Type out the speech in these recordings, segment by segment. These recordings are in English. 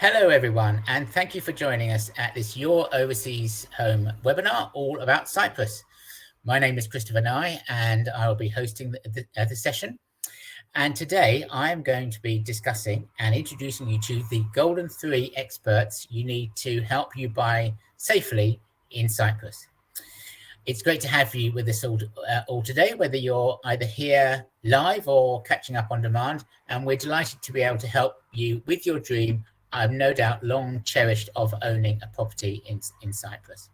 Hello, everyone, and thank you for joining us at this Your Overseas Home webinar all about Cyprus. My name is Christopher Nye, and I will be hosting the session. And today I am going to be discussing and introducing you to the golden three experts you need to help you buy safely in Cyprus. It's great to have you with us all today, whether you're either here live or catching up on demand. And we're delighted to be able to help you with your dream. I'm no doubt long cherished of owning a property in Cyprus.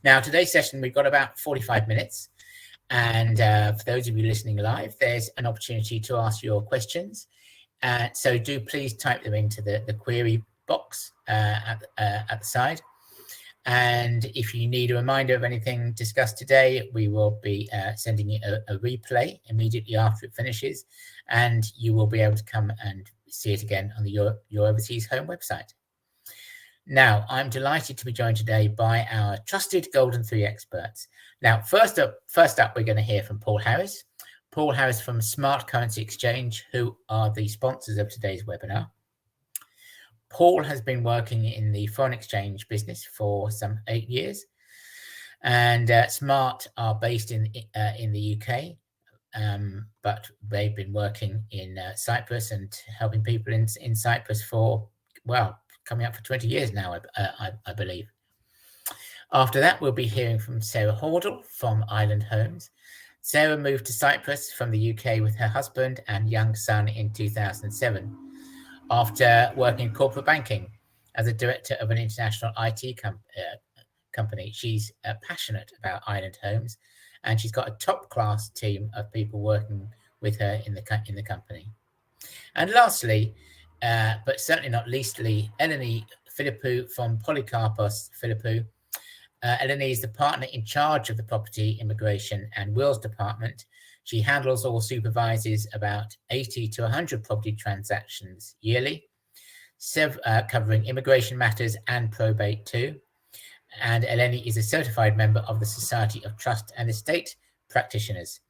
Now, today's session, we've got about 45 minutes. And for those of you listening live, there's an opportunity to ask your questions. So do please type them into the query box at the side. And if you need a reminder of anything discussed today, we will be sending you a replay immediately after it finishes, and you will be able to come and see it again on the Your Overseas Home website. Now, I'm delighted to be joined today by our trusted Golden Three experts. Now, first up, we're going to hear from Paul Harris. Paul Harris from Smart Currency Exchange, who are the sponsors of today's webinar. Paul has been working in the foreign exchange business for some 8 years, and Smart are based in the UK, but they've been working in Cyprus and helping people in Cyprus for, well, coming up for 20 years now, I believe. After that, we'll be hearing from Sarah Hordle from Island Homes. Sarah moved to Cyprus from the UK with her husband and young son in 2007. After working in corporate banking as a director of an international IT company. She's passionate about Island Homes, and she's got a top-class team of people working with her in the company. And lastly, but certainly not leastly, Eleni Philippou from Polycarpos Philippou. Eleni is the partner in charge of the Property, Immigration and Wills Department. She handles or supervises about 80 to 100 property transactions yearly, covering immigration matters and probate too. And Eleni is a certified member of the Society of Trust and Estate Practitioners.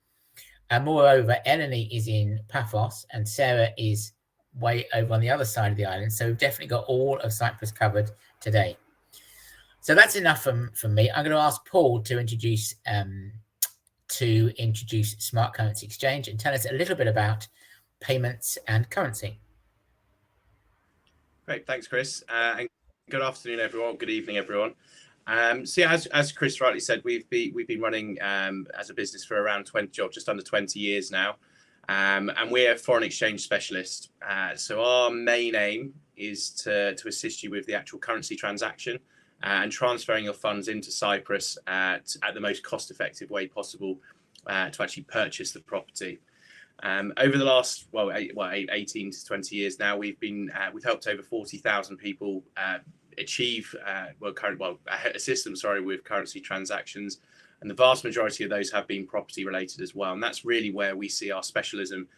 And moreover, Eleni is in Paphos and Sarah is way over on the other side of the island. So we've definitely got all of Cyprus covered today. So that's enough from me. I'm going to ask Paul to introduce Smart Currency Exchange and tell us a little bit about payments and currency. Great, thanks, Chris. And good afternoon, everyone. Good evening, everyone. So yeah, as Chris rightly said, we've been running as a business for around just under 20 years now, and we're a foreign exchange specialist. So our main aim is to assist you with the actual currency transaction and transferring your funds into Cyprus at the most cost-effective way possible to actually purchase the property. Over the last 18 to 20 years now, we've helped over 40,000 people assist them with currency transactions, and the vast majority of those have been property related as well. And that's really where we see our specialism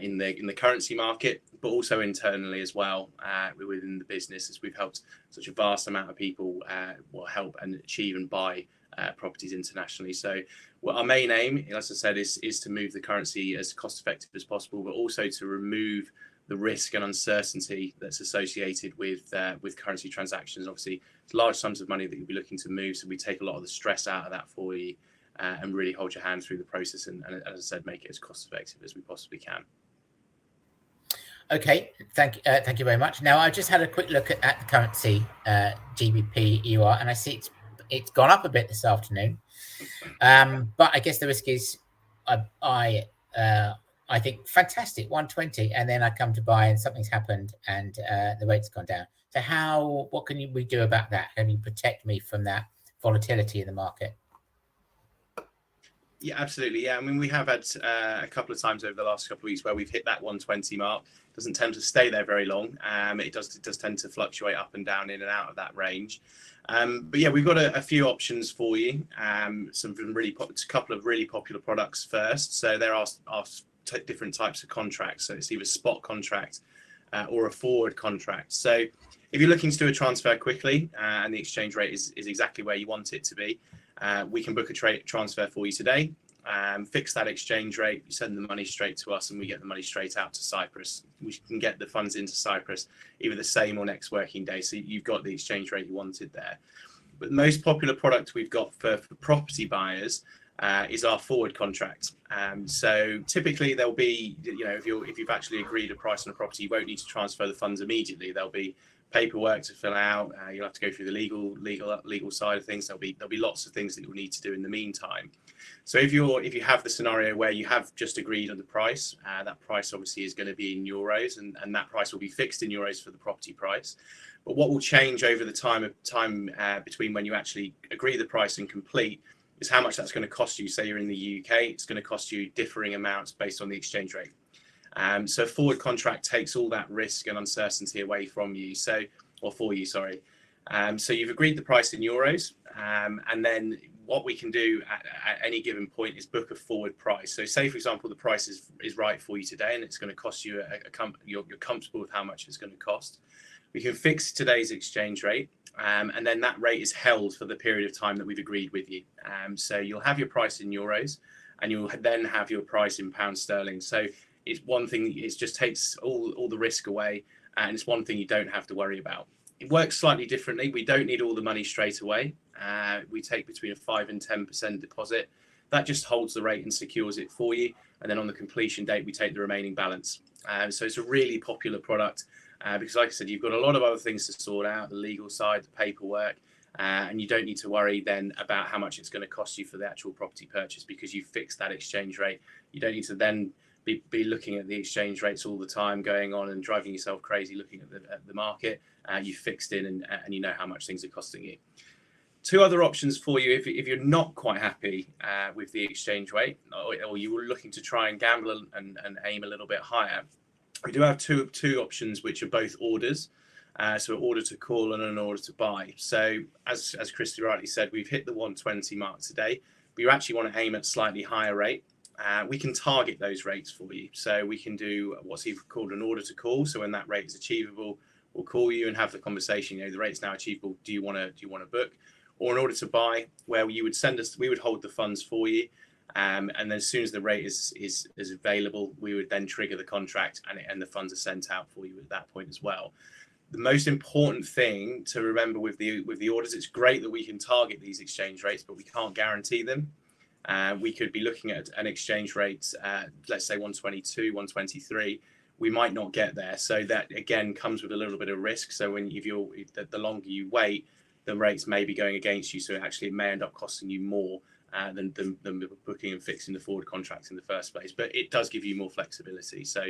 in the currency market, but also internally as well within the business, as we've helped such a vast amount of people help and achieve and buy properties internationally. So our main aim, as I said, is to move the currency as cost effective as possible, but also to remove the risk and uncertainty that's associated with currency transactions. Obviously, it's large sums of money that you'll be looking to move, so we take a lot of the stress out of that for you and really hold your hand through the process and, as I said, make it as cost effective as we possibly can. Okay, thank you very much. Now, I just had a quick look at the currency, GBP EUR, and I see it's gone up a bit this afternoon. But I guess the risk is, I think fantastic, 120, and then I come to buy and something's happened and the rate's gone down. So what can we do about that? How do you protect me from that volatility in the market? Yeah, absolutely. Yeah, I mean, we have had a couple of times over the last couple of weeks where we've hit that 120 mark. It doesn't tend to stay there very long. It does tend to fluctuate up and down in and out of that range. But yeah, we've got a few options for you. A couple of really popular products first. So there are different types of contracts. So it's either spot contract or a forward contract. So if you're looking to do a transfer quickly and the exchange rate is exactly where you want it to be, we can book a transfer for you today. fix that exchange rate, you send the money straight to us, and we get the money straight out to Cyprus. We can get the funds into Cyprus either the same or next working day, so you've got the exchange rate you wanted there. But the most popular product we've got for property buyers is our forward contract. So typically there'll be, if you've actually agreed a price on a property, you won't need to transfer the funds immediately. There'll be paperwork to fill out. You'll have to go through the legal side of things. There'll be lots of things that you'll need to do in the meantime. So if you have the scenario where you have just agreed on the price, that price obviously is going to be in euros, and that price will be fixed in euros for the property price. But what will change over the time between when you actually agree the price and complete is how much that's going to cost you. Say you're in the UK, it's going to cost you differing amounts based on the exchange rate. So a forward contract takes all that risk and uncertainty away from you. So you've agreed the price in euros, and then what we can do at any given point is book a forward price. So say, for example, the price is right for you today, and it's going to cost you you're comfortable with how much it's going to cost. We can fix today's exchange rate, and then that rate is held for the period of time that we've agreed with you. So you'll have your price in euros, and you'll then have your price in pound sterling. So it's one thing, it just takes all the risk away, and it's one thing you don't have to worry about. It works slightly differently. We don't need all the money straight away. We take between a 5 and 10% deposit. That just holds the rate and secures it for you. And then on the completion date, we take the remaining balance. So it's a really popular product because, like I said, you've got a lot of other things to sort out, the legal side, the paperwork, and you don't need to worry then about how much it's going to cost you for the actual property purchase because you've fixed that exchange rate. You don't need to then be looking at the exchange rates all the time, going on and driving yourself crazy looking at the market. You fixed in and you know how much things are costing you. Two other options for you if you're not quite happy with the exchange rate, or you were looking to try and gamble and aim a little bit higher. We do have two options which are both orders. So an order to call and an order to buy. So as Christy rightly said, we've hit the 120 mark today, but you actually want to aim at slightly higher rate. We can target those rates for you. So we can do what's even called an order to call. So when that rate is achievable, we'll call you and have the conversation. The rate's now achievable. Do you want to book? Or an order to buy, where you would we would hold the funds for you, and then as soon as the rate is available, we would then trigger the contract, and the funds are sent out for you at that point as well. The most important thing to remember with the orders, it's great that we can target these exchange rates, but we can't guarantee them. We could be looking at an exchange rate, let's say 122, 123. We might not get there, so that again comes with a little bit of risk. So the longer you wait, the rates may be going against you, so actually it may end up costing you more than booking and fixing the forward contracts in the first place. But it does give you more flexibility. So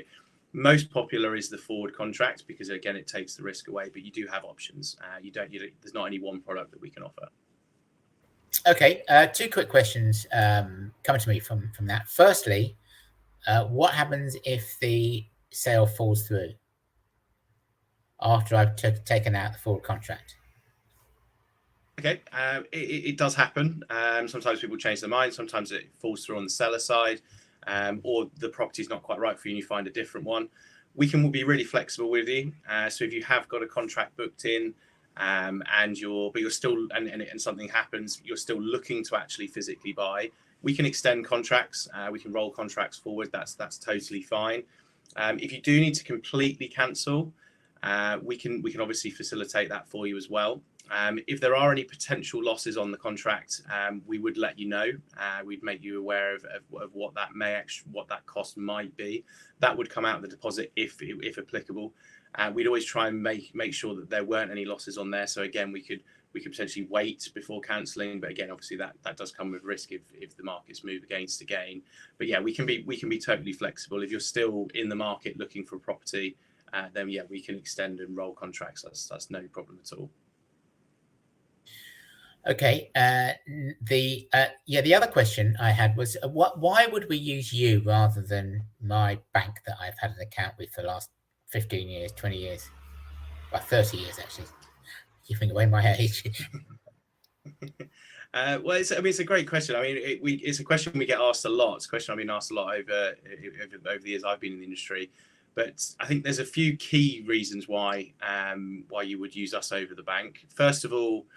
most popular is the forward contract because again it takes the risk away, but you do have options. There's not only one product that we can offer. Okay, two quick questions coming to me from that. Firstly, what happens if the sale falls through after I've taken out the forward contract? Okay, it does happen. Sometimes people change their mind. Sometimes it falls through on the seller side, or the property's not quite right for you and you find a different one. We can be really flexible with you. So if you have got a contract booked in, and you're still and something happens, you're still looking to actually physically buy, we can extend contracts. We can roll contracts forward. That's totally fine. If you do need to completely cancel, we can obviously facilitate that for you as well. If there are any potential losses on the contract, we would let you know. We'd make you aware of what that cost might be. That would come out of the deposit if applicable. We'd always try and make sure that there weren't any losses on there. So again, we could potentially wait before cancelling, but again, obviously that does come with risk if the markets move against again. But yeah, we can be totally flexible. If you're still in the market looking for a property, then yeah, we can extend and roll contracts. That's no problem at all. Okay. The other question I had was, why would we use you rather than my bank that I've had an account with for the last 15 years, 20 years, well, 30 years actually, giving away my age? Well, it's a great question. I mean, it's a question we get asked a lot. It's a question I've been asked a lot over the years I've been in the industry. But I think there's a few key reasons why you would use us over the bank. First of all,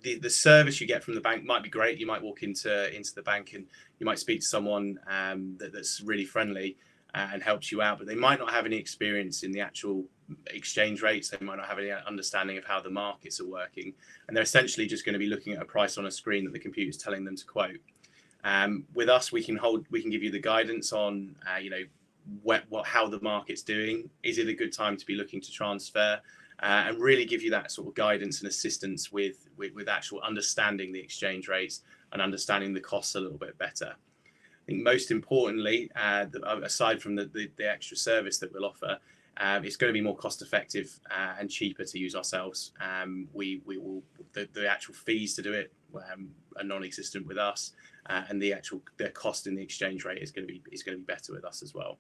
the service you get from the bank might be great. You might walk into the bank and you might speak to someone that's really friendly and helps you out, but they might not have any experience in the actual exchange rates. They might not have any understanding of how the markets are working, and they're essentially just going to be looking at a price on a screen that the computer's telling them to quote. With us, we can give you the guidance on how the market's doing. Is it a good time to be looking to transfer? And really give you that sort of guidance and assistance with actual understanding the exchange rates and understanding the costs a little bit better. I think most importantly, aside from the extra service that we'll offer, it's going to be more cost effective and cheaper to use ourselves. We will the actual fees to do it are non-existent with us, and the cost in the exchange rate is going to be better with us as well.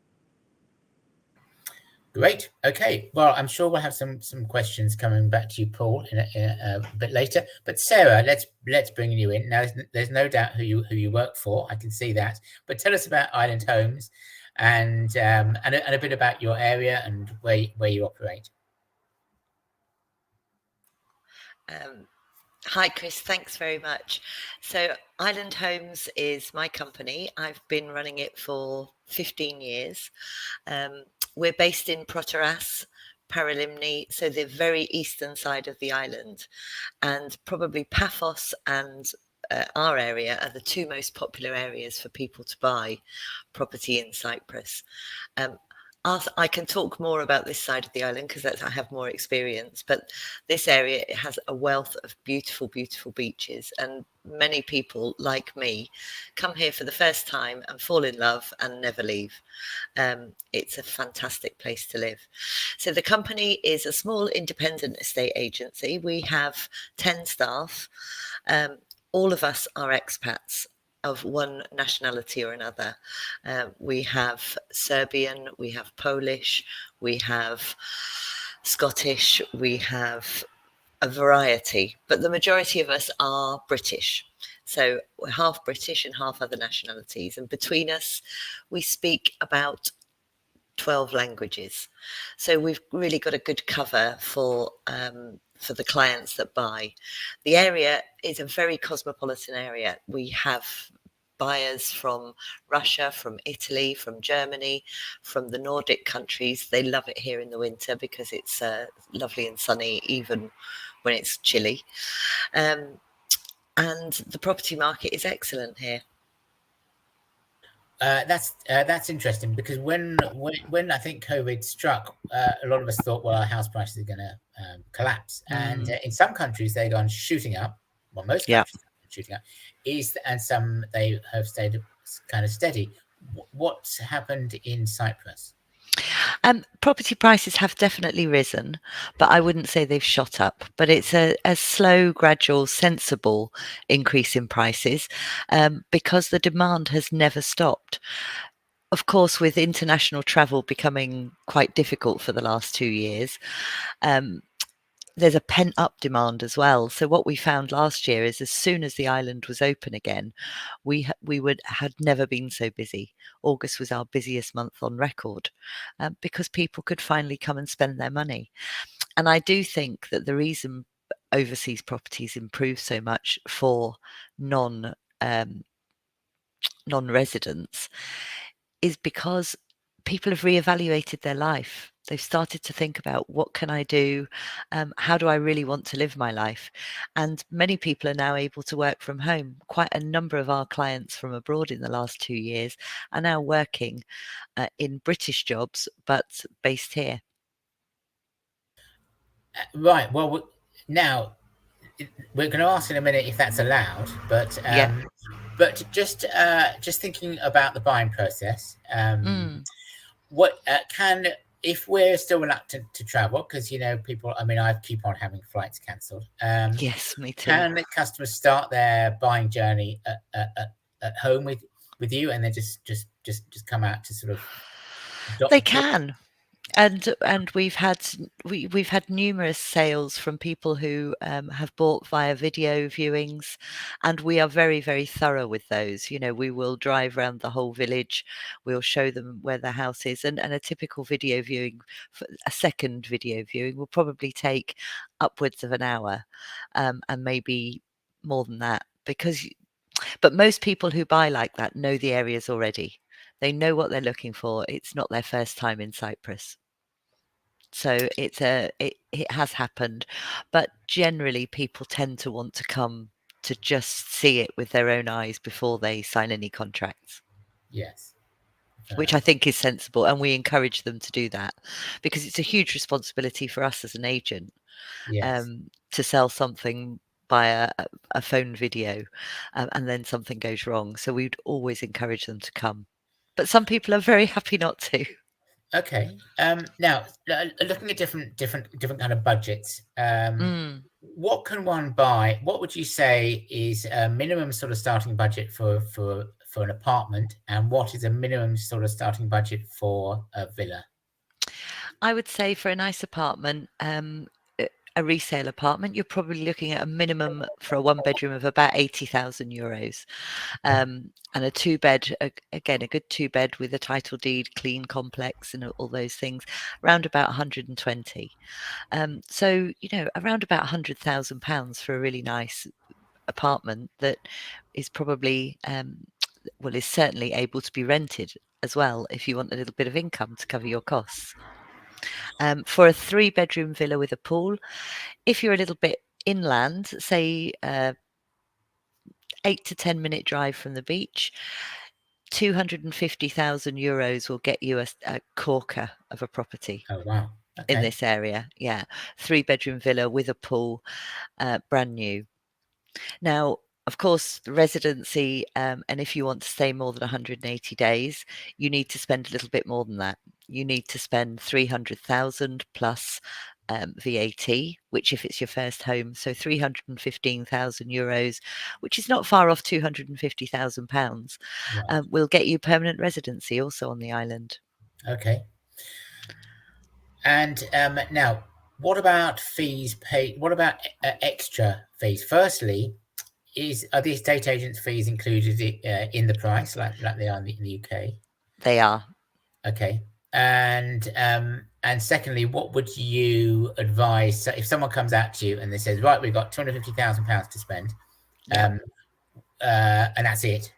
Great. Okay. Well, I'm sure we'll have some questions coming back to you, Paul, in a bit later. But Sarah, let's bring you in now. There's no doubt who you work for. I can see that. But tell us about Island Homes, and a bit about your area and where you operate. Hi, Chris. Thanks very much. So, Island Homes is my company. I've been running it for 15 years. We're based in Proteras, Paralimni, so the very eastern side of the island. And probably Paphos and our area are the two most popular areas for people to buy property in Cyprus. I can talk more about this side of the island because I have more experience, but this area has a wealth of beautiful, beautiful beaches, and many people like me come here for the first time and fall in love and never leave. It's a fantastic place to live. So the company is a small independent estate agency. We have 10 staff. All of us are expats of one nationality or another. We have Serbian, we have Polish, we have Scottish, we have a variety, but the majority of us are British. So we're half British and half other nationalities. And between us, we speak about 12 languages. So we've really got a good cover for the clients that buy. The area is a very cosmopolitan area. We have buyers from Russia, from Italy, from Germany, from the Nordic countries. They love it here in the winter because it's lovely and sunny, even when it's chilly. And the property market is excellent here. That's interesting, because when I think COVID struck, a lot of us thought, well, our house prices are going to collapse, and in some countries they've gone shooting up. Well, most countries are shooting up, and some they have stayed kind of steady. What's happened in Cyprus? Property prices have definitely risen, but I wouldn't say they've shot up. But it's a slow, gradual, sensible increase in prices because the demand has never stopped. Of course, with international travel becoming quite difficult for the last 2 years, there's a pent-up demand as well. So what we found last year is as soon as the island was open again, we had never been so busy. August was our busiest month on record because people could finally come and spend their money. And I do think that the reason overseas properties improve so much for non-residents is because people have reevaluated their life. They've started to think about, what can I do? How do I really want to live my life? And many people are now able to work from home. Quite a number of our clients from abroad in the last 2 years are now working in British jobs, but based here. Right. Well, now we're going to ask in a minute if that's allowed, but but just thinking about the buying process, what if we're still reluctant to travel, because people, I mean, I keep on having flights cancelled. Yes, me too. Can the customers start their buying journey at home with you, and then just come out to sort of? They can. And we've had numerous sales from people who have bought via video viewings, and we are very, very thorough with those. We will drive around the whole village, we'll show them where the house is, and a typical video viewing, a second video viewing will probably take upwards of an hour, and maybe more than that, but most people who buy like that know the areas already. They know what they're looking for. It's not their first time in Cyprus. So it has happened, but generally people tend to want to come to just see it with their own eyes before they sign any contracts, Yes. which I think is sensible, and we encourage them to do that because it's a huge responsibility for us as an agent Yes. to sell something by a phone video, and then something goes wrong. So we'd always encourage them to come, but some people are very happy not to. Okay. Now, looking at different kind of budgets, Mm. what can one buy? What would you say is a minimum sort of starting budget for an apartment, and what is a minimum sort of starting budget for a villa? I would say for a nice apartment, a resale apartment, you're probably looking at a minimum for a one bedroom of about €80,000. And a two bed, again, a good two bed with a title deed, clean complex, and all those things, around about 120. So, around about £100,000 for a really nice apartment that is probably, is certainly able to be rented as well if you want a little bit of income to cover your costs. For a 3-bedroom villa with a pool, if you're a little bit inland, say 8 to 10 minute drive from the beach, €250,000 will get you a corker of a property Oh wow. in Okay. this area. Yeah, 3-bedroom villa with a pool, brand new. Now, of course, the residency, and if you want to stay more than 180 days, you need to spend a little bit more than that. You need to spend 300,000 plus VAT, which if it's your first home, so €315,000, which is not far off £250,000, Right. will get you permanent residency also on the island. Okay. And now, what about fees paid? What about extra fees? Firstly, are the estate agents' fees included in the price, like they are in the UK? They are. Okay. And secondly, what would you advise? So if someone comes out to you and they says, right, we've got £250,000 to spend, Yeah. and that's it,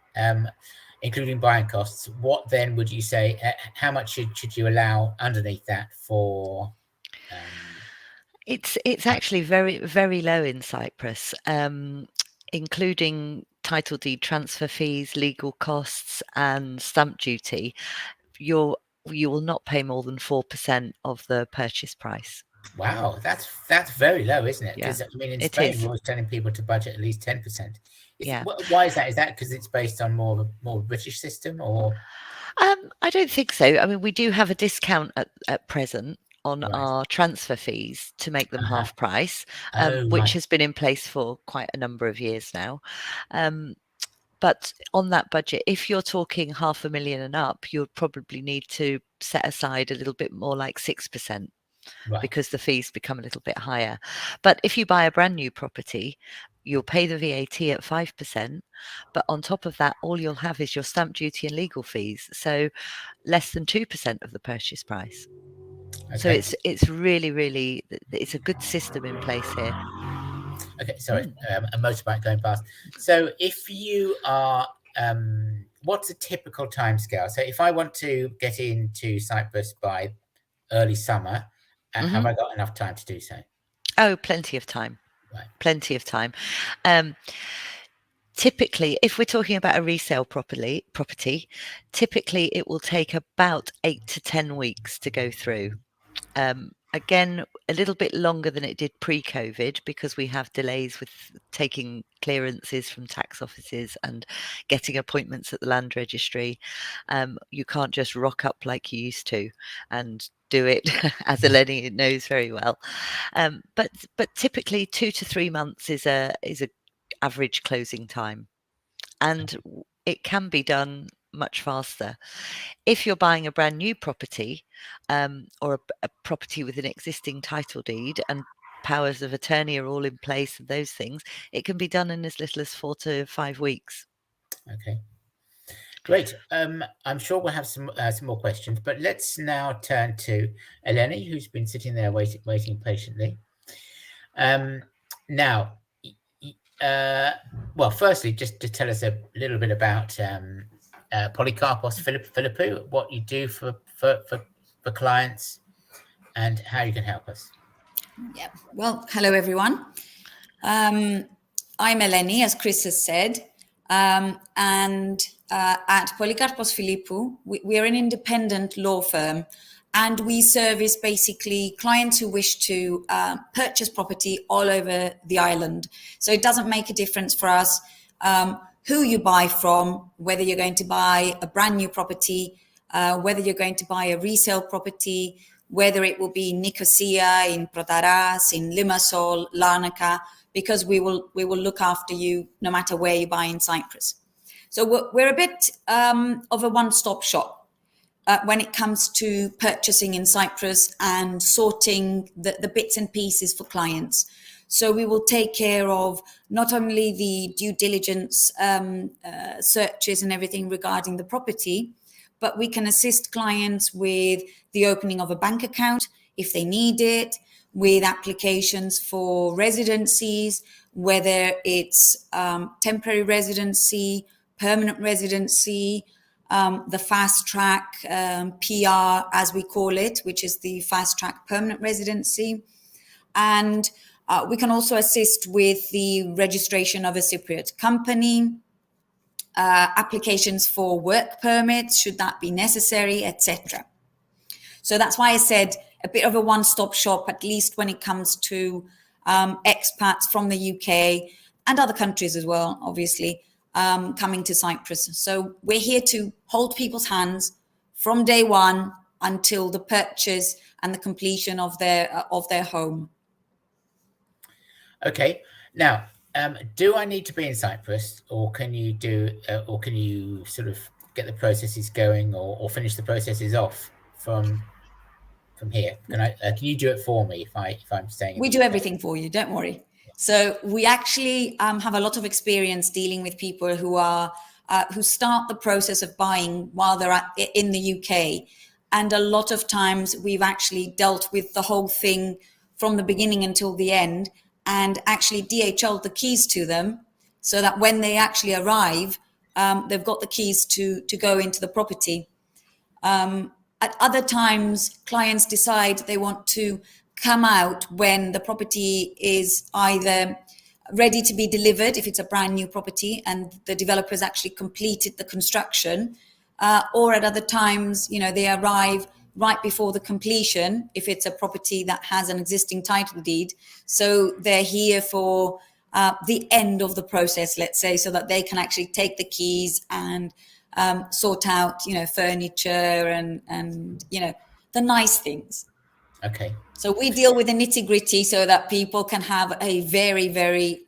including buying costs, what then would you say? How much should you allow underneath that for? It's actually very, very low in Cyprus, including title deed transfer fees, legal costs, and stamp duty. You will not pay more than 4% of the purchase price. Wow, that's very low, isn't it? Yeah, Because I mean, in it Spain, we're is. always telling people to budget at least 10%. Yeah. Why is that? Is that because it's based on more British system, or I don't think so. I mean, we do have a discount at present on right? our transfer fees to make them Uh-huh. half price, Oh, which right, has been in place for quite a number of years now. Um, But on that budget, if you're talking 500,000 and up, you'll probably need to set aside a little bit more, like 6%, right. because the fees become a little bit higher. But if you buy a brand new property, you'll pay the VAT at 5%, but on top of that, all you'll have is your stamp duty and legal fees, so less than 2% of the purchase price. So Okay. it's really, really, it's a good system in place here. Okay. Sorry, a motorbike going past. So, if you are, what's a typical timescale? So, if I want to get into Cyprus by early summer, have Hmm. I got enough time to do so? Oh, plenty of time. Right. Plenty of time. Typically, if we're talking about a resale property, typically it will take about 8 to 10 weeks to go through. Again, a little bit longer than it did pre-COVID because we have delays with taking clearances from tax offices and getting appointments at the land registry. You can't just rock up like you used to and do it, as Eleni knows very well. But typically 2 to 3 months is a average closing time, and it can be done much faster. If you're buying a brand new property, or a property with an existing title deed and powers of attorney are all in place and those things, it can be done in as little as 4 to 5 weeks. Okay. Great. I'm sure we'll have some more questions, but let's now turn to Eleni, who's been sitting there waiting patiently. Now, well, firstly, just to tell us a little bit about Polycarpos Philippou, what you do for clients, and how you can help us. Yeah. Well, hello everyone. I'm Eleni, as Chris has said, and at Polycarpos Philippou, we are an independent law firm, and we service basically clients who wish to purchase property all over the island. So it doesn't make a difference for us who you buy from, whether you're going to buy a brand new property, whether you're going to buy a resale property, whether it will be in Nicosia, in Protaras, in Limassol, Larnaca, because we will look after you no matter where you buy in Cyprus. So we're a bit of a one-stop shop when it comes to purchasing in Cyprus and sorting the bits and pieces for clients. So we will take care of not only the due diligence searches and everything regarding the property, but we can assist clients with the opening of a bank account if they need it, with applications for residencies, whether it's temporary residency, permanent residency, the fast track PR, as we call it, which is the fast track permanent residency. And we can also assist with the registration of a Cypriot company, applications for work permits, should that be necessary, etc. So that's why I said a bit of a one-stop shop, at least when it comes to expats from the UK and other countries as well, obviously, coming to Cyprus. So we're here to hold people's hands from day one until the purchase and the completion of their home. Okay. Now, do I need to be in Cyprus, or can you sort of get the processes going, or finish the processes off from here? Can you do it for me if I'm staying? We do everything for you. Don't worry. So we actually have a lot of experience dealing with people who start the process of buying while they're in the UK, and a lot of times we've actually dealt with the whole thing from the beginning until the end, and actually DHL'd the keys to them, so that when they actually arrive, they've got the keys to go into the property. At other times, clients decide they want to come out when the property is either ready to be delivered, if it's a brand new property and the developer's actually completed the construction, or at other times, they arrive right before the completion, if it's a property that has an existing title deed. So they're here for the end of the process, let's say, so that they can actually take the keys and sort out, furniture and the nice things. Okay. So we deal with the nitty-gritty so that people can have a very, very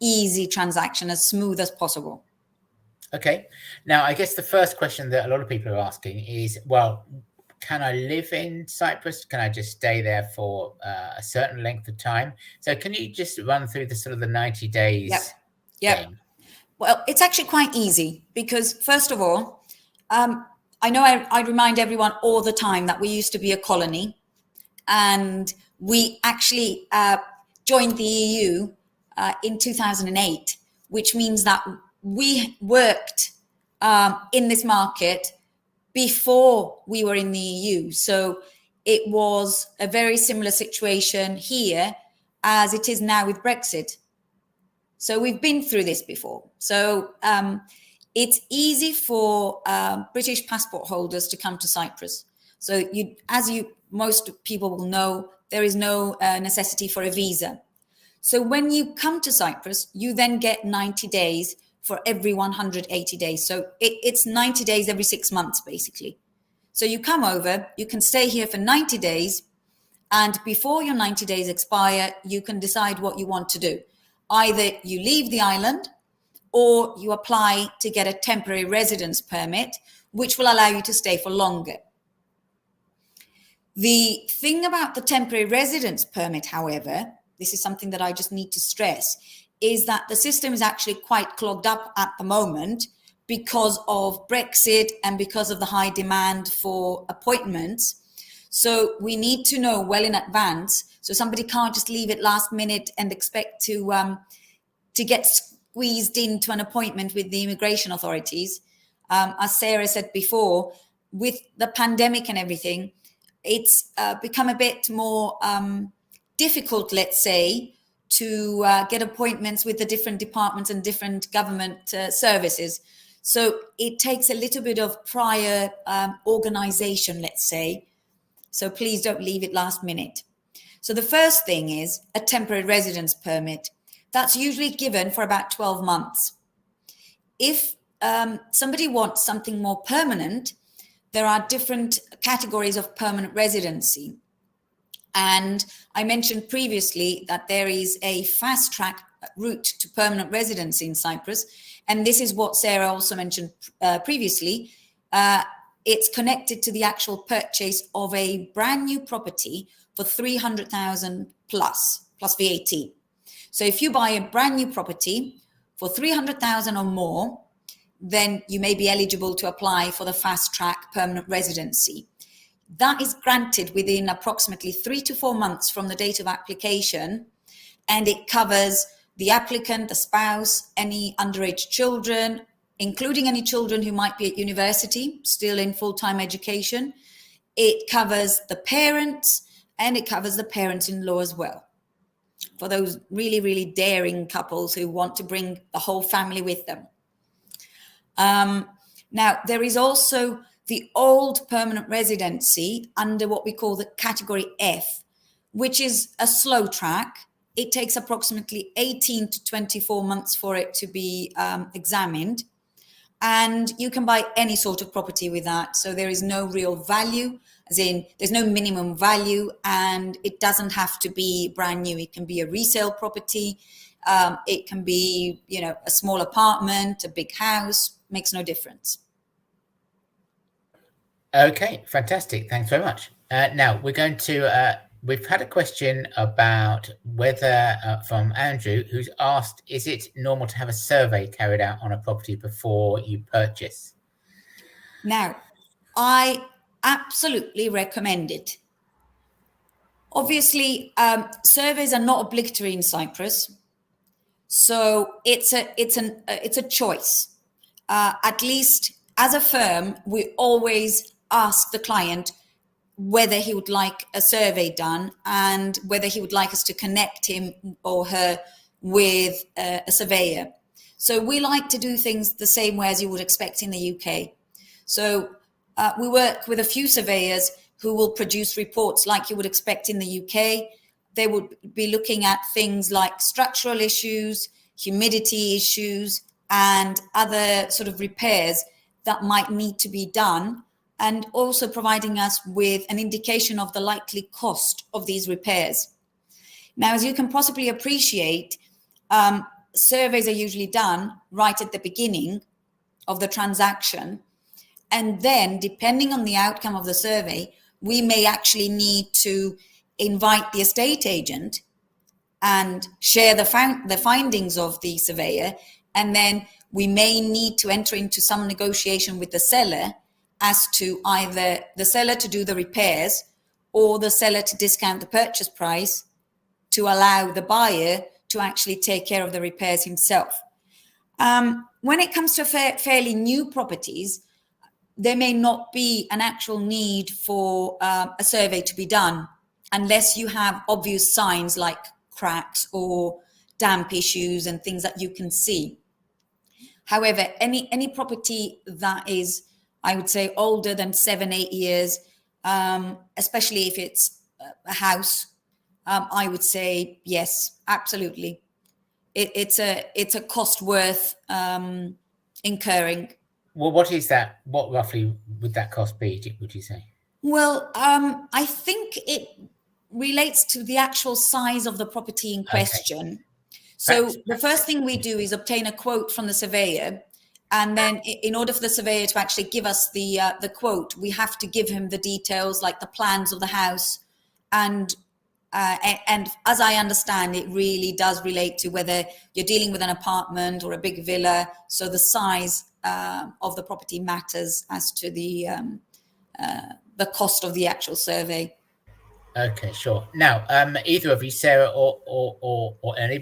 easy transaction, as smooth as possible. Okay. Now, I guess the first question that a lot of people are asking is, well, can I live in Cyprus? Can I just stay there for a certain length of time? So can you just run through the sort of the 90 days thing? Well, it's actually quite easy because, first of all, I know I remind everyone all the time that we used to be a colony, and we actually joined the EU in 2008, which means that we worked in this market before we were in the EU. So it was a very similar situation here as it is now with Brexit. So we've been through this before. So it's easy for British passport holders to come to Cyprus. So most people will know, there is no necessity for a visa. So when you come to Cyprus, you then get 90 days for every 180 days. So it's 90 days every 6 months, basically. So you come over, you can stay here for 90 days, and before your 90 days expire, you can decide what you want to do. Either you leave the island, or you apply to get a temporary residence permit, which will allow you to stay for longer. The thing about the temporary residence permit, however, this is something that I just need to stress, is that the system is actually quite clogged up at the moment because of Brexit and because of the high demand for appointments. So we need to know well in advance. So somebody can't just leave it last minute and expect to to get squeezed into an appointment with the immigration authorities. As Sarah said before, with the pandemic and everything, it's become a bit more difficult, let's say, to get appointments with the different departments and different government services. So it takes a little bit of prior organization, let's say. So please don't leave it last minute. So the first thing is a temporary residence permit. That's usually given for about 12 months. If somebody wants something more permanent, there are different categories of permanent residency. And I mentioned previously that there is a fast track route to permanent residency in Cyprus. And this is what Sarah also mentioned previously. It's connected to the actual purchase of a brand new property for 300,000 plus VAT. So if you buy a brand new property for 300,000 or more, then you may be eligible to apply for the fast track permanent residency. That is granted within approximately 3 to 4 months from the date of application, and it covers the applicant, the spouse, any underage children, including any children who might be at university, still in full-time education. It covers the parents, and it covers the parents-in-law as well, for those really, really daring couples who want to bring the whole family with them. Now, there is also the old permanent residency under what we call the category F, which is a slow track. It takes approximately 18 to 24 months for it to be examined. And you can buy any sort of property with that. So there is no real value, as in there's no minimum value, and it doesn't have to be brand new. It can be a resale property. It can be, a small apartment, a big house, makes no difference. Okay, fantastic. Thanks very much. Now we're going to, we've had a question about whether, from Andrew, who's asked, is it normal to have a survey carried out on a property before you purchase? Now, I absolutely recommend it. Obviously, surveys are not obligatory in Cyprus, so it's a choice. At least as a firm, we always ask the client whether he would like a survey done and whether he would like us to connect him or her with a surveyor. So we like to do things the same way as you would expect in the UK. So we work with a few surveyors who will produce reports like you would expect in the UK. They would be looking at things like structural issues, humidity issues, and other sort of repairs that might need to be done, and also providing us with an indication of the likely cost of these repairs. Now, as you can possibly appreciate, surveys are usually done right at the beginning of the transaction. And then, depending on the outcome of the survey, we may actually need to invite the estate agent and share the findings of the surveyor. And then we may need to enter into some negotiation with the seller as to either the seller to do the repairs or the seller to discount the purchase price to allow the buyer to actually take care of the repairs himself. When it comes to fairly new properties, there may not be an actual need for a survey to be done unless you have obvious signs like cracks or damp issues and things that you can see. However, any property that is, I would say, older than 7-8 years, especially if it's a house, I would say yes, absolutely. It's a cost worth incurring. Well, what is that? What roughly would that cost be, would you say? Well, I think it relates to the actual size of the property in question. Okay. So the first thing we do is obtain a quote from the surveyor. And then in order for the surveyor to actually give us the quote, we have to give him the details like the plans of the house. And as I understand, it really does relate to whether you're dealing with an apartment or a big villa. So the size of the property matters as to the cost of the actual survey. Okay, sure. Now, either of you, Sarah or Ernie,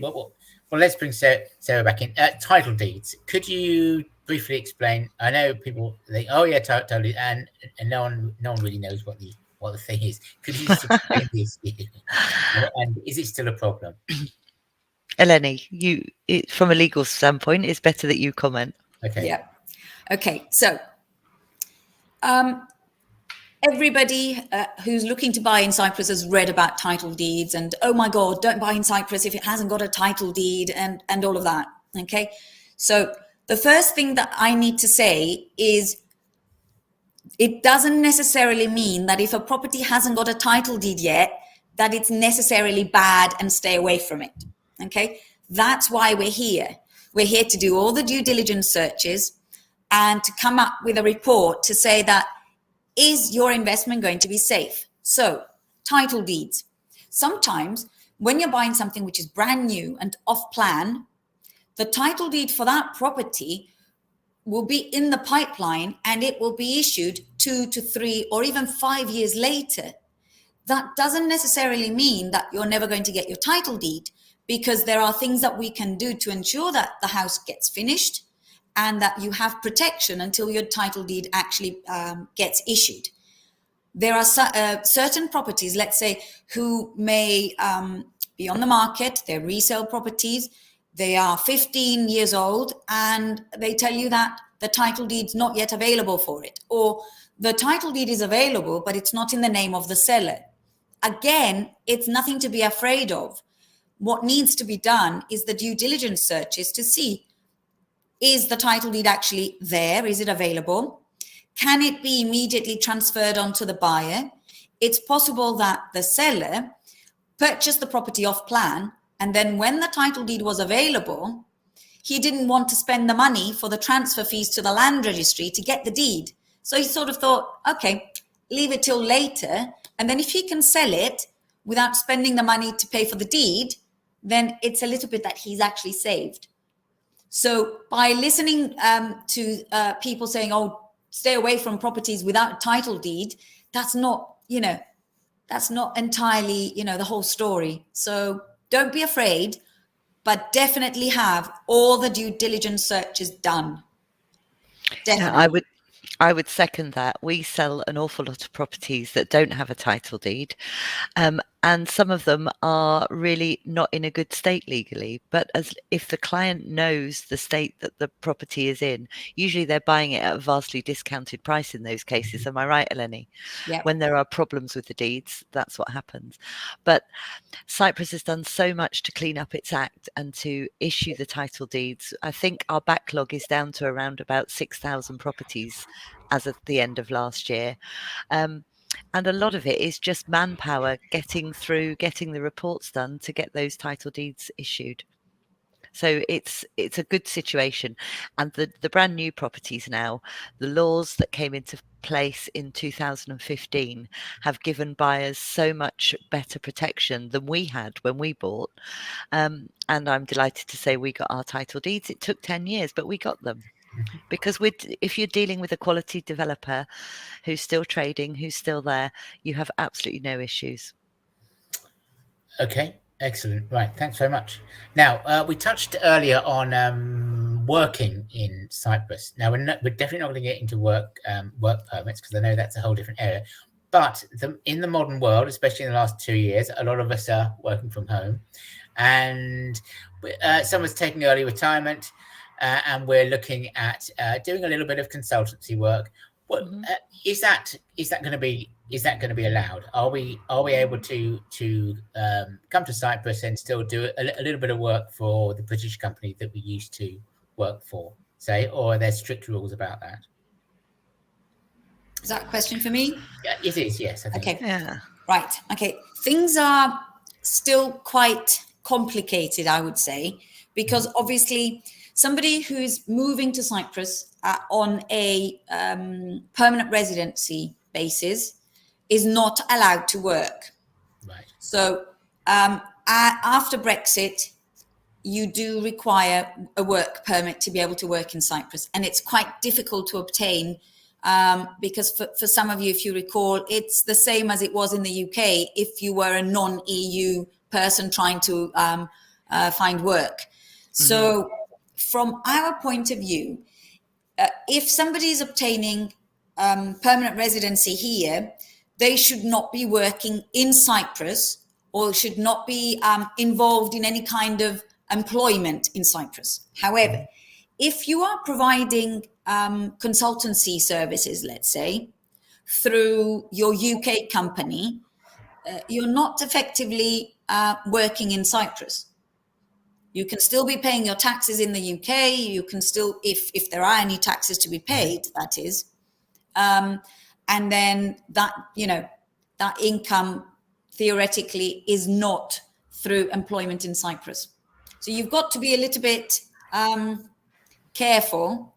Well, let's bring Sarah back in. Title deeds. Could you briefly explain? I know people think, "Oh yeah, totally," and no one really knows what the thing is. Could you just explain this? And is it still a problem? Eleni, from a legal standpoint, it's better that you comment. Okay. Yeah. Okay. So, everybody who's looking to buy in Cyprus has read about title deeds and, oh my God, don't buy in Cyprus if it hasn't got a title deed and all of that. Okay. So the first thing that I need to say is it doesn't necessarily mean that if a property hasn't got a title deed yet, that it's necessarily bad and stay away from it. Okay. That's why we're here. We're here to do all the due diligence searches and to come up with a report to say that, is your investment going to be safe? So, title deeds. Sometimes when you're buying something which is brand new and off plan, the title deed for that property will be in the pipeline and it will be issued 2 to 3 or even 5 years later. That doesn't necessarily mean that you're never going to get your title deed, because there are things that we can do to ensure that the house gets finished and that you have protection until your title deed actually gets issued. There are certain properties, let's say, who may be on the market, they're resale properties, they are 15 years old, and they tell you that the title deed's not yet available for it, or the title deed is available, but it's not in the name of the seller. Again, it's nothing to be afraid of. What needs to be done is the due diligence searches to see, is the title deed actually there? Is it available? Can it be immediately transferred onto the buyer? It's possible that the seller purchased the property off plan, and then when the title deed was available, he didn't want to spend the money for the transfer fees to the land registry to get the deed. So he sort of thought, okay, leave it till later. And then if he can sell it without spending the money to pay for the deed, then it's a little bit that he's actually saved. So by listening to people saying, oh, stay away from properties without a title deed, that's not entirely, the whole story. So don't be afraid, but definitely have all the due diligence searches done. Definitely. Yeah, I would second that. We sell an awful lot of properties that don't have a title deed, and some of them are really not in a good state legally. But if the client knows the state that the property is in, usually they're buying it at a vastly discounted price in those cases. Am I right, Eleni? Yeah. When there are problems with the deeds, that's what happens. But Cyprus has done so much to clean up its act and to issue the title deeds. I think our backlog is down to around about 6,000 properties as of the end of last year. And a lot of it is just manpower getting the reports done to get those title deeds issued. So it's a good situation. And the brand new properties now, the laws that came into place in 2015 have given buyers so much better protection than we had when we bought. And I'm delighted to say we got our title deeds. It took 10 years, but we got them. Because if you're dealing with a quality developer who's still trading, who's still there, you have absolutely no issues. Okay, excellent. Right, thanks very much. Now, we touched earlier on working in Cyprus. Now, we're definitely not going to get into work permits, because I know that's a whole different area. But in the modern world, especially in the last 2 years, a lot of us are working from home, and someone's taking early retirement. And we're looking at doing a little bit of consultancy work. What is that going to be? Is that going to be allowed? Are we able to come to Cyprus and still do a little bit of work for the British company that we used to work for, say, or are there strict rules about that? Is that a question for me? Yeah, it is. Yes. I think. Okay. Yeah. Right. Okay. Things are still quite complicated, I would say, because obviously somebody who's moving to Cyprus on a permanent residency basis is not allowed to work. Right. So after Brexit, you do require a work permit to be able to work in Cyprus. And it's quite difficult to obtain because for some of you, if you recall, it's the same as it was in the UK if you were a non-EU person trying to find work. So from our point of view, if somebody is obtaining permanent residency here, they should not be working in Cyprus or should not be involved in any kind of employment in Cyprus. However, if you are providing consultancy services, let's say, through your UK company, you're not effectively working in Cyprus. You can still be paying your taxes in the UK. You can still, if there are any taxes to be paid, that is. And then that, that income theoretically is not through employment in Cyprus. So you've got to be a little bit careful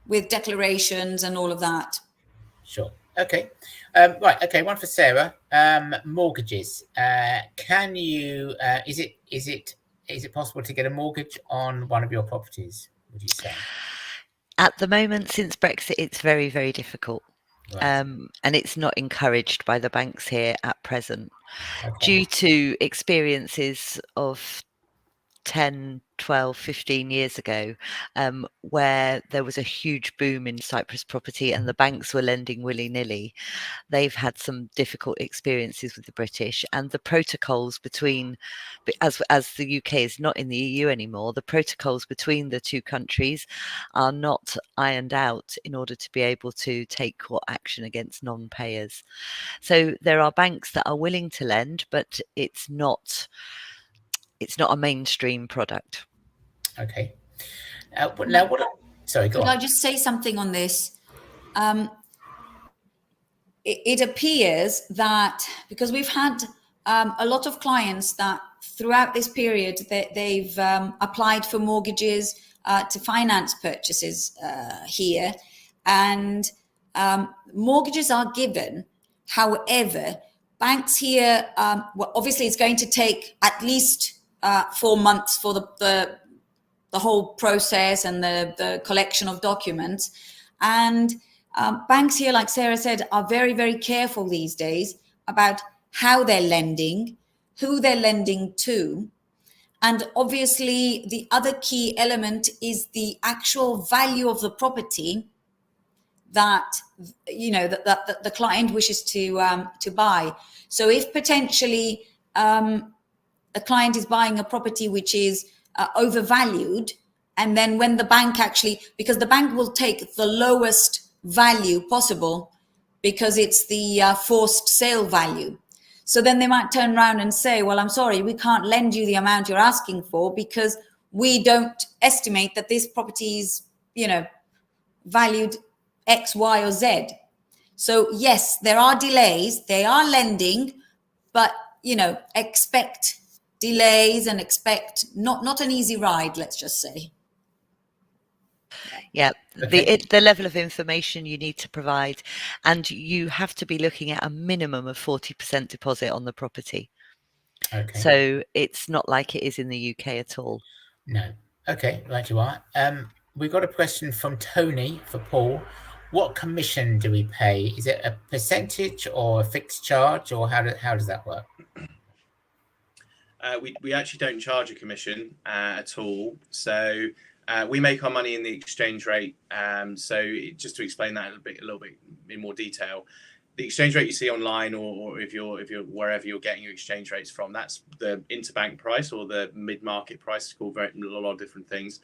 with declarations and all of that. Sure. Okay. Right. Okay. One for Sarah. Mortgages. Can you? Is it possible to get a mortgage on one of your properties? Would you say? At the moment, since Brexit, it's very, very difficult. Right. And it's not encouraged by the banks here at present, due to experiences of 10, 12, 15 years ago, where there was a huge boom in Cyprus property and the banks were lending willy-nilly. They've had some difficult experiences with the British, and the protocols between, as the UK is not in the EU anymore, the protocols between the two countries are not ironed out in order to be able to take court action against non-payers. So there are banks that are willing to lend, but it's not a mainstream product. Okay. Now, sorry, go on. Could I just say something on this? It appears that because we've had a lot of clients that throughout this period they've applied for mortgages to finance purchases here, and mortgages are given. However, banks here, well, obviously it's going to take at least 4 months for the whole process and the collection of documents. And banks here, like Sarah said, are very, very careful these days about how they're lending, who they're lending to. And obviously the other key element is the actual value of the property that that the client wishes to buy. So if potentially a client is buying a property which is overvalued, and then when the bank actually, because the bank will take the lowest value possible because it's the forced sale value. So then they might turn around and say, well, I'm sorry, we can't lend you the amount you're asking for because we don't estimate that this property is, valued X, Y, or Z. So yes, there are delays, they are lending, but, expect delays and expect not an easy ride, let's just say. Yeah, Okay. the level of information you need to provide, and you have to be looking at a minimum of 40% deposit on the property. Okay. So it's not like it is in the UK at all. No. Okay, right you are. We've got a question from Tony for Paul. What commission do we pay? Is it a percentage or a fixed charge, or how does that work? We actually don't charge a commission at all. So we make our money in the exchange rate. So just to explain that a little bit in more detail, the exchange rate you see online, or if you're wherever you're getting your exchange rates from, that's the interbank price or the mid-market price. It's called a lot of different things.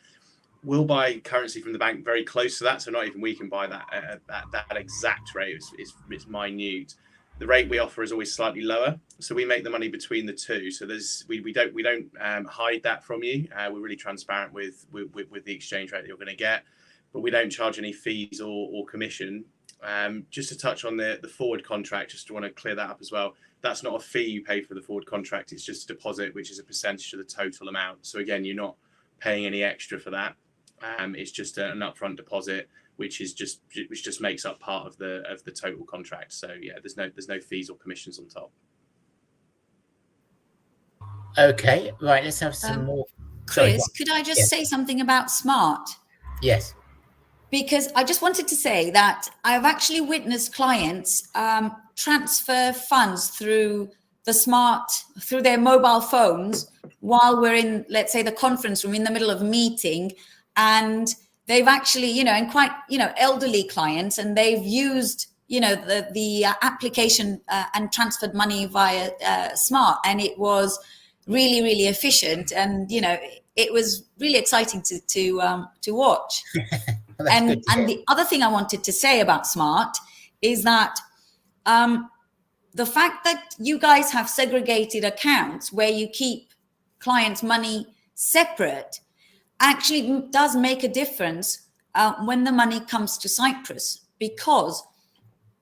We'll buy currency from the bank very close to that, so not even we can buy that at that exact rate. It's minute. The rate we offer is always slightly lower, so we make the money between the two. So we don't hide that from you. We're really transparent with the exchange rate that you're going to get, but we don't charge any fees or commission. Just to touch on the forward contract, just to want to clear that up as well. That's not a fee you pay for the forward contract. It's just a deposit, which is a percentage of the total amount. So again, you're not paying any extra for that. It's just an upfront deposit, which just makes up part of the total contract. So yeah, there's no fees or commissions on top. Okay, right. Let's have some more. Chris, could I just say something about Smart? Yes. Because I just wanted to say that I've actually witnessed clients transfer funds through their mobile phones while we're in, let's say, the conference room in the middle of a meeting, and they've actually, and quite, elderly clients, and they've used, the application and transferred money via Smart, and it was really, really efficient, and it was really exciting to watch. And the other thing I wanted to say about Smart is that the fact that you guys have segregated accounts where you keep clients' money separate actually does make a difference when the money comes to Cyprus, because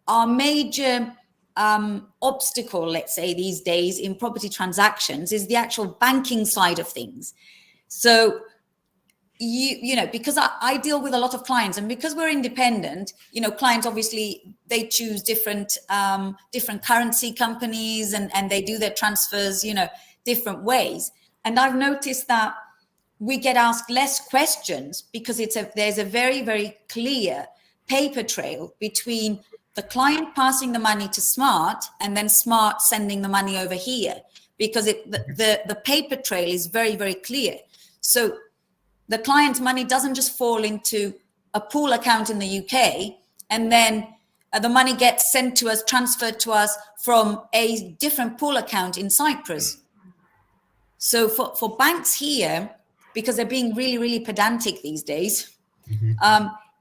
our major obstacle, let's say, these days in property transactions is the actual banking side of things. So because I deal with a lot of clients, and because we're independent, clients obviously they choose different currency companies, and they do their transfers, different ways. And I've noticed that we get asked less questions because there's a very, very clear paper trail between the client passing the money to Smart and then Smart sending the money over here, because the paper trail is very, very clear. So the client's money doesn't just fall into a pool account in the UK, and then the money gets sent to us, transferred to us from a different pool account in Cyprus. So for banks here, because they're being really, really pedantic these days,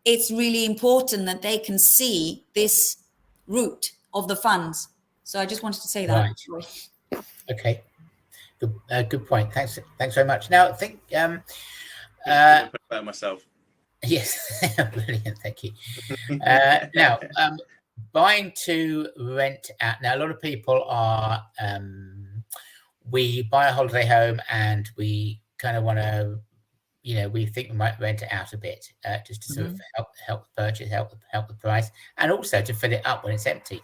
it's really important that they can see this route of the funds. So I just wanted to say that. Right. Okay. Good point. Thanks very much. Now, I think... put that myself. Yes, brilliant. Thank you. Now, buying to rent out. Now, a lot of people are. We buy a holiday home and we kind of want to, we think we might rent it out a bit, just to sort of help the purchase, help the price, and also to fill it up when it's empty.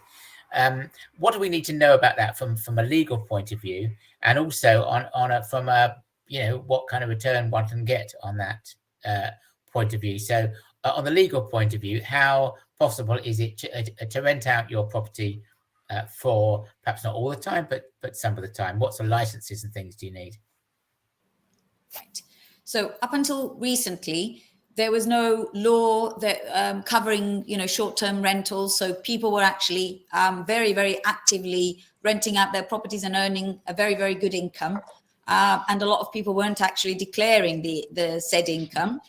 What do we need to know about that from a legal point of view, and also from a what kind of return one can get on that point of view? So on the legal point of view, how possible is it to rent out your property for perhaps not all the time, but some of the time? What sort of licenses and things do you need? Right. So up until recently, there was no law that covering short-term rentals. So people were actually very, very actively renting out their properties and earning a very, very good income. And a lot of people weren't actually declaring the said income.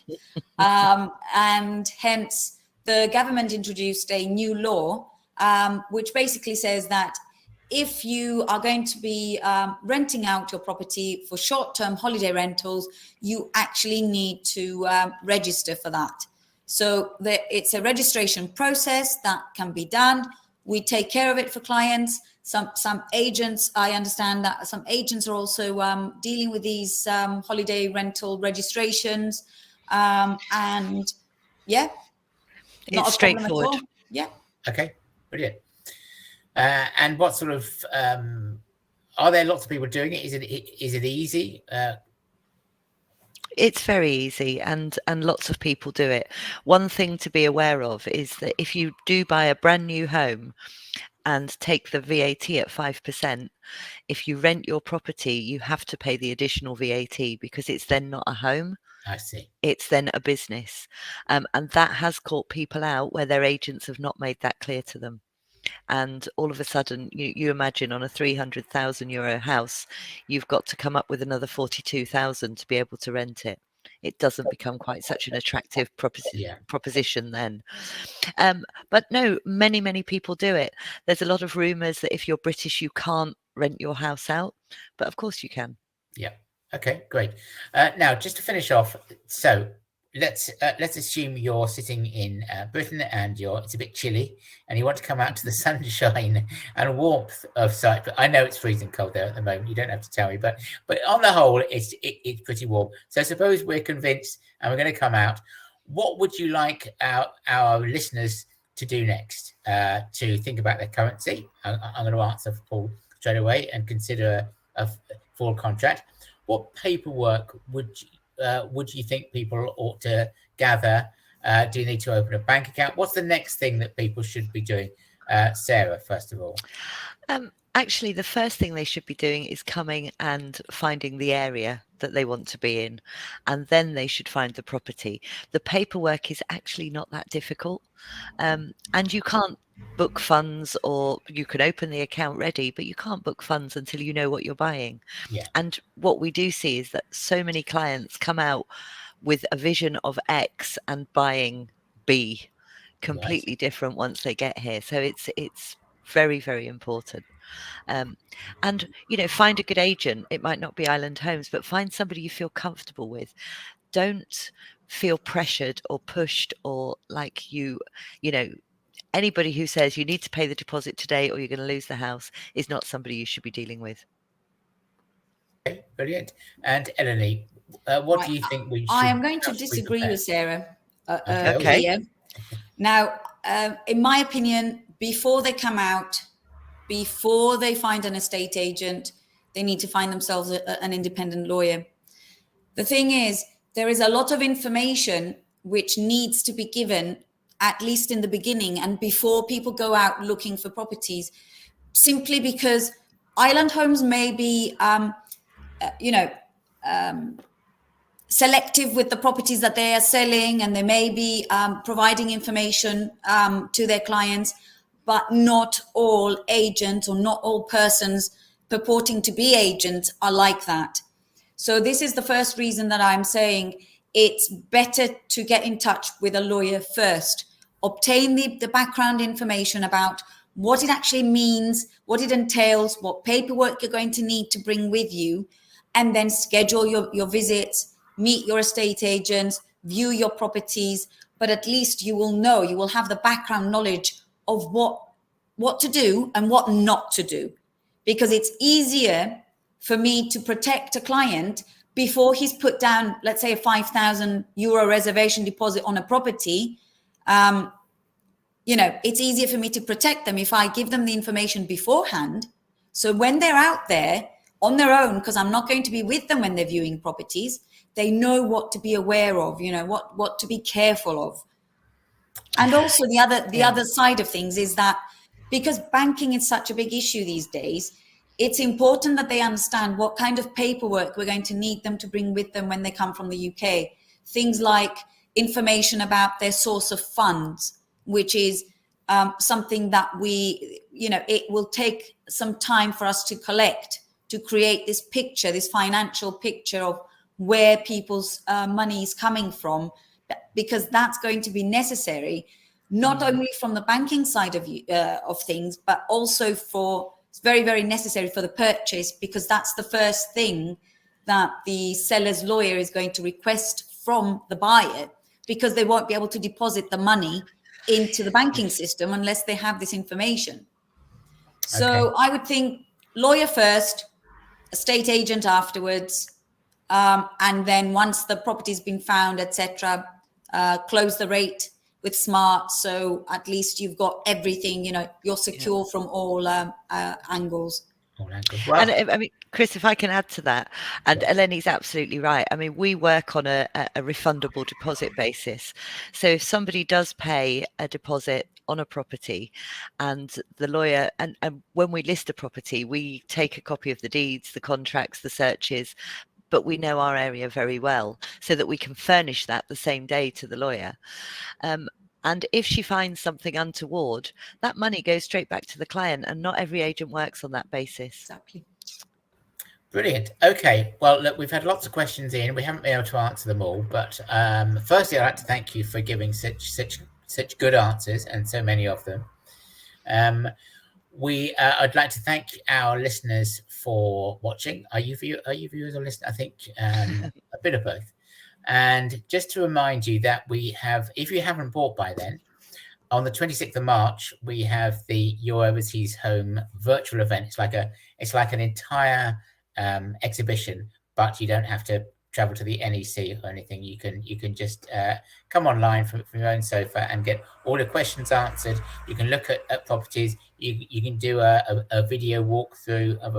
And hence the government introduced a new law, which basically says that if you are going to be renting out your property for short-term holiday rentals, you actually need to register for that. So it's a registration process that can be done. We take care of it for clients. Some agents, I understand that some agents are also dealing with these holiday rental registrations, and yeah, it's straightforward. Yeah. Okay, brilliant. And what sort of are there lots of people doing it? Is it easy? It's very easy, and lots of people do it. One thing to be aware of is that if you do buy a brand new home and take the VAT at 5%, if you rent your property, you have to pay the additional VAT, because it's then not a home. I see. It's then a business. And that has caught people out where their agents have not made that clear to them. And all of a sudden, you imagine on a €300,000 house, you've got to come up with another 42,000 to be able to rent it. It doesn't become quite such an attractive proposition then. But no, many people do it. There's a lot of rumours that if you're British, you can't rent your house out, but of course you can. Yeah. Okay, great. Now, just to finish off, so let's assume you're sitting in Britain and it's a bit chilly, and you want to come out to the sunshine and warmth of Cyprus. I know it's freezing cold there at the moment. You don't have to tell me, but on the whole, it's pretty warm. So suppose we're convinced and we're going to come out. What would you like our listeners to do next? To think about their currency. I'm going to answer for Paul straight away and consider a full contract. What paperwork would you think people ought to gather? Do you need to open a bank account? What's the next thing that people should be doing? Sarah, first of all. Actually, the first thing they should be doing is coming and finding the area that they want to be in, and then they should find the property. The paperwork is actually not that difficult, and you can't book funds, or you can open the account ready, but you can't book funds until you know what you're buying. Yeah. And what we do see is that so many clients come out with a vision of X and buying B, completely different once they get here. So it's very, very important. And find a good agent. It might not be Island Homes, but find somebody you feel comfortable with. Don't feel pressured or pushed, or like anybody who says you need to pay the deposit today or you're going to lose the house is not somebody you should be dealing with. Okay, brilliant. And Eleni, what do you think we should? I am going to disagree with Sarah Okay. here. Now, in my opinion, before they come out, before they find an estate agent, they need to find themselves an independent lawyer. The thing is, there is a lot of information which needs to be given, at least in the beginning and before people go out looking for properties, simply because Island Homes may be, selective with the properties that they are selling, and they may be providing information to their clients, but not all agents or not all persons purporting to be agents are like that. So this is the first reason that I'm saying it's better to get in touch with a lawyer first, obtain the background information about what it actually means, what it entails, what paperwork you're going to need to bring with you, and then schedule your visits, meet your estate agents, view your properties. But at least you will have the background knowledge of what to do and what not to do. Because it's easier for me to protect a client before he's put down, let's say, a €5,000 reservation deposit on a property. It's easier for me to protect them if I give them the information beforehand. So when they're out there on their own, because I'm not going to be with them when they're viewing properties, they know what to be aware of, what to be careful of. And also the other side of things is that because banking is such a big issue these days, it's important that they understand what kind of paperwork we're going to need them to bring with them when they come from the UK. Things like information about their source of funds, which is something that it will take some time for us to collect, to create this picture, this financial picture of where people's money is coming from, because that's going to be necessary, not only from the banking side of things, but also it's very, very necessary for the purchase, because that's the first thing that the seller's lawyer is going to request from the buyer, because they won't be able to deposit the money into the banking system unless they have this information. So I would think lawyer first, estate agent afterwards, and then once the property's been found, etc., close the rate with Smart, so at least you've got everything, you're secure from all angles. Wow. And I mean, Chris, if I can add to that, and Eleni's absolutely right. I mean, we work on a refundable deposit basis. So if somebody does pay a deposit on a property, and the lawyer, and when we list a property, we take a copy of the deeds, the contracts, the searches, but we know our area very well, so that we can furnish that the same day to the lawyer. And if she finds something untoward, that money goes straight back to the client, and not every agent works on that basis. Exactly. Brilliant. Okay. Well, look, we've had lots of questions in. We haven't been able to answer them all, but firstly, I'd like to thank you for giving such good answers, and so many of them. I'd like to thank our listeners for watching. Are you viewers or listeners? I think a bit of both. And just to remind you that we have, if you haven't bought by then, on the 26th of March, we have the Your Overseas Home virtual event. It's like an entire exhibition, but you don't have to travel to the NEC or anything. You can just come online from your own sofa and get all the questions answered. You can look at properties. You can do a video walkthrough of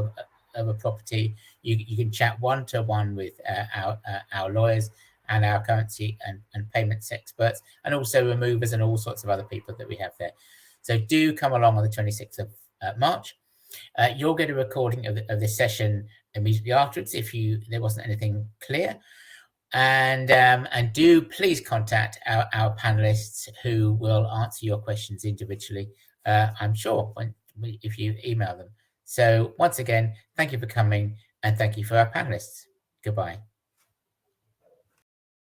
a property. You can chat one-to-one with our lawyers and our currency and payments experts, and also removers and all sorts of other people that we have there. So do come along on the 26th of March. You'll get a recording of this session immediately afterwards if there wasn't anything clear. And do please contact our panelists who will answer your questions individually, I'm sure, if you email them. So once again, thank you for coming, and thank you for our panelists. Goodbye.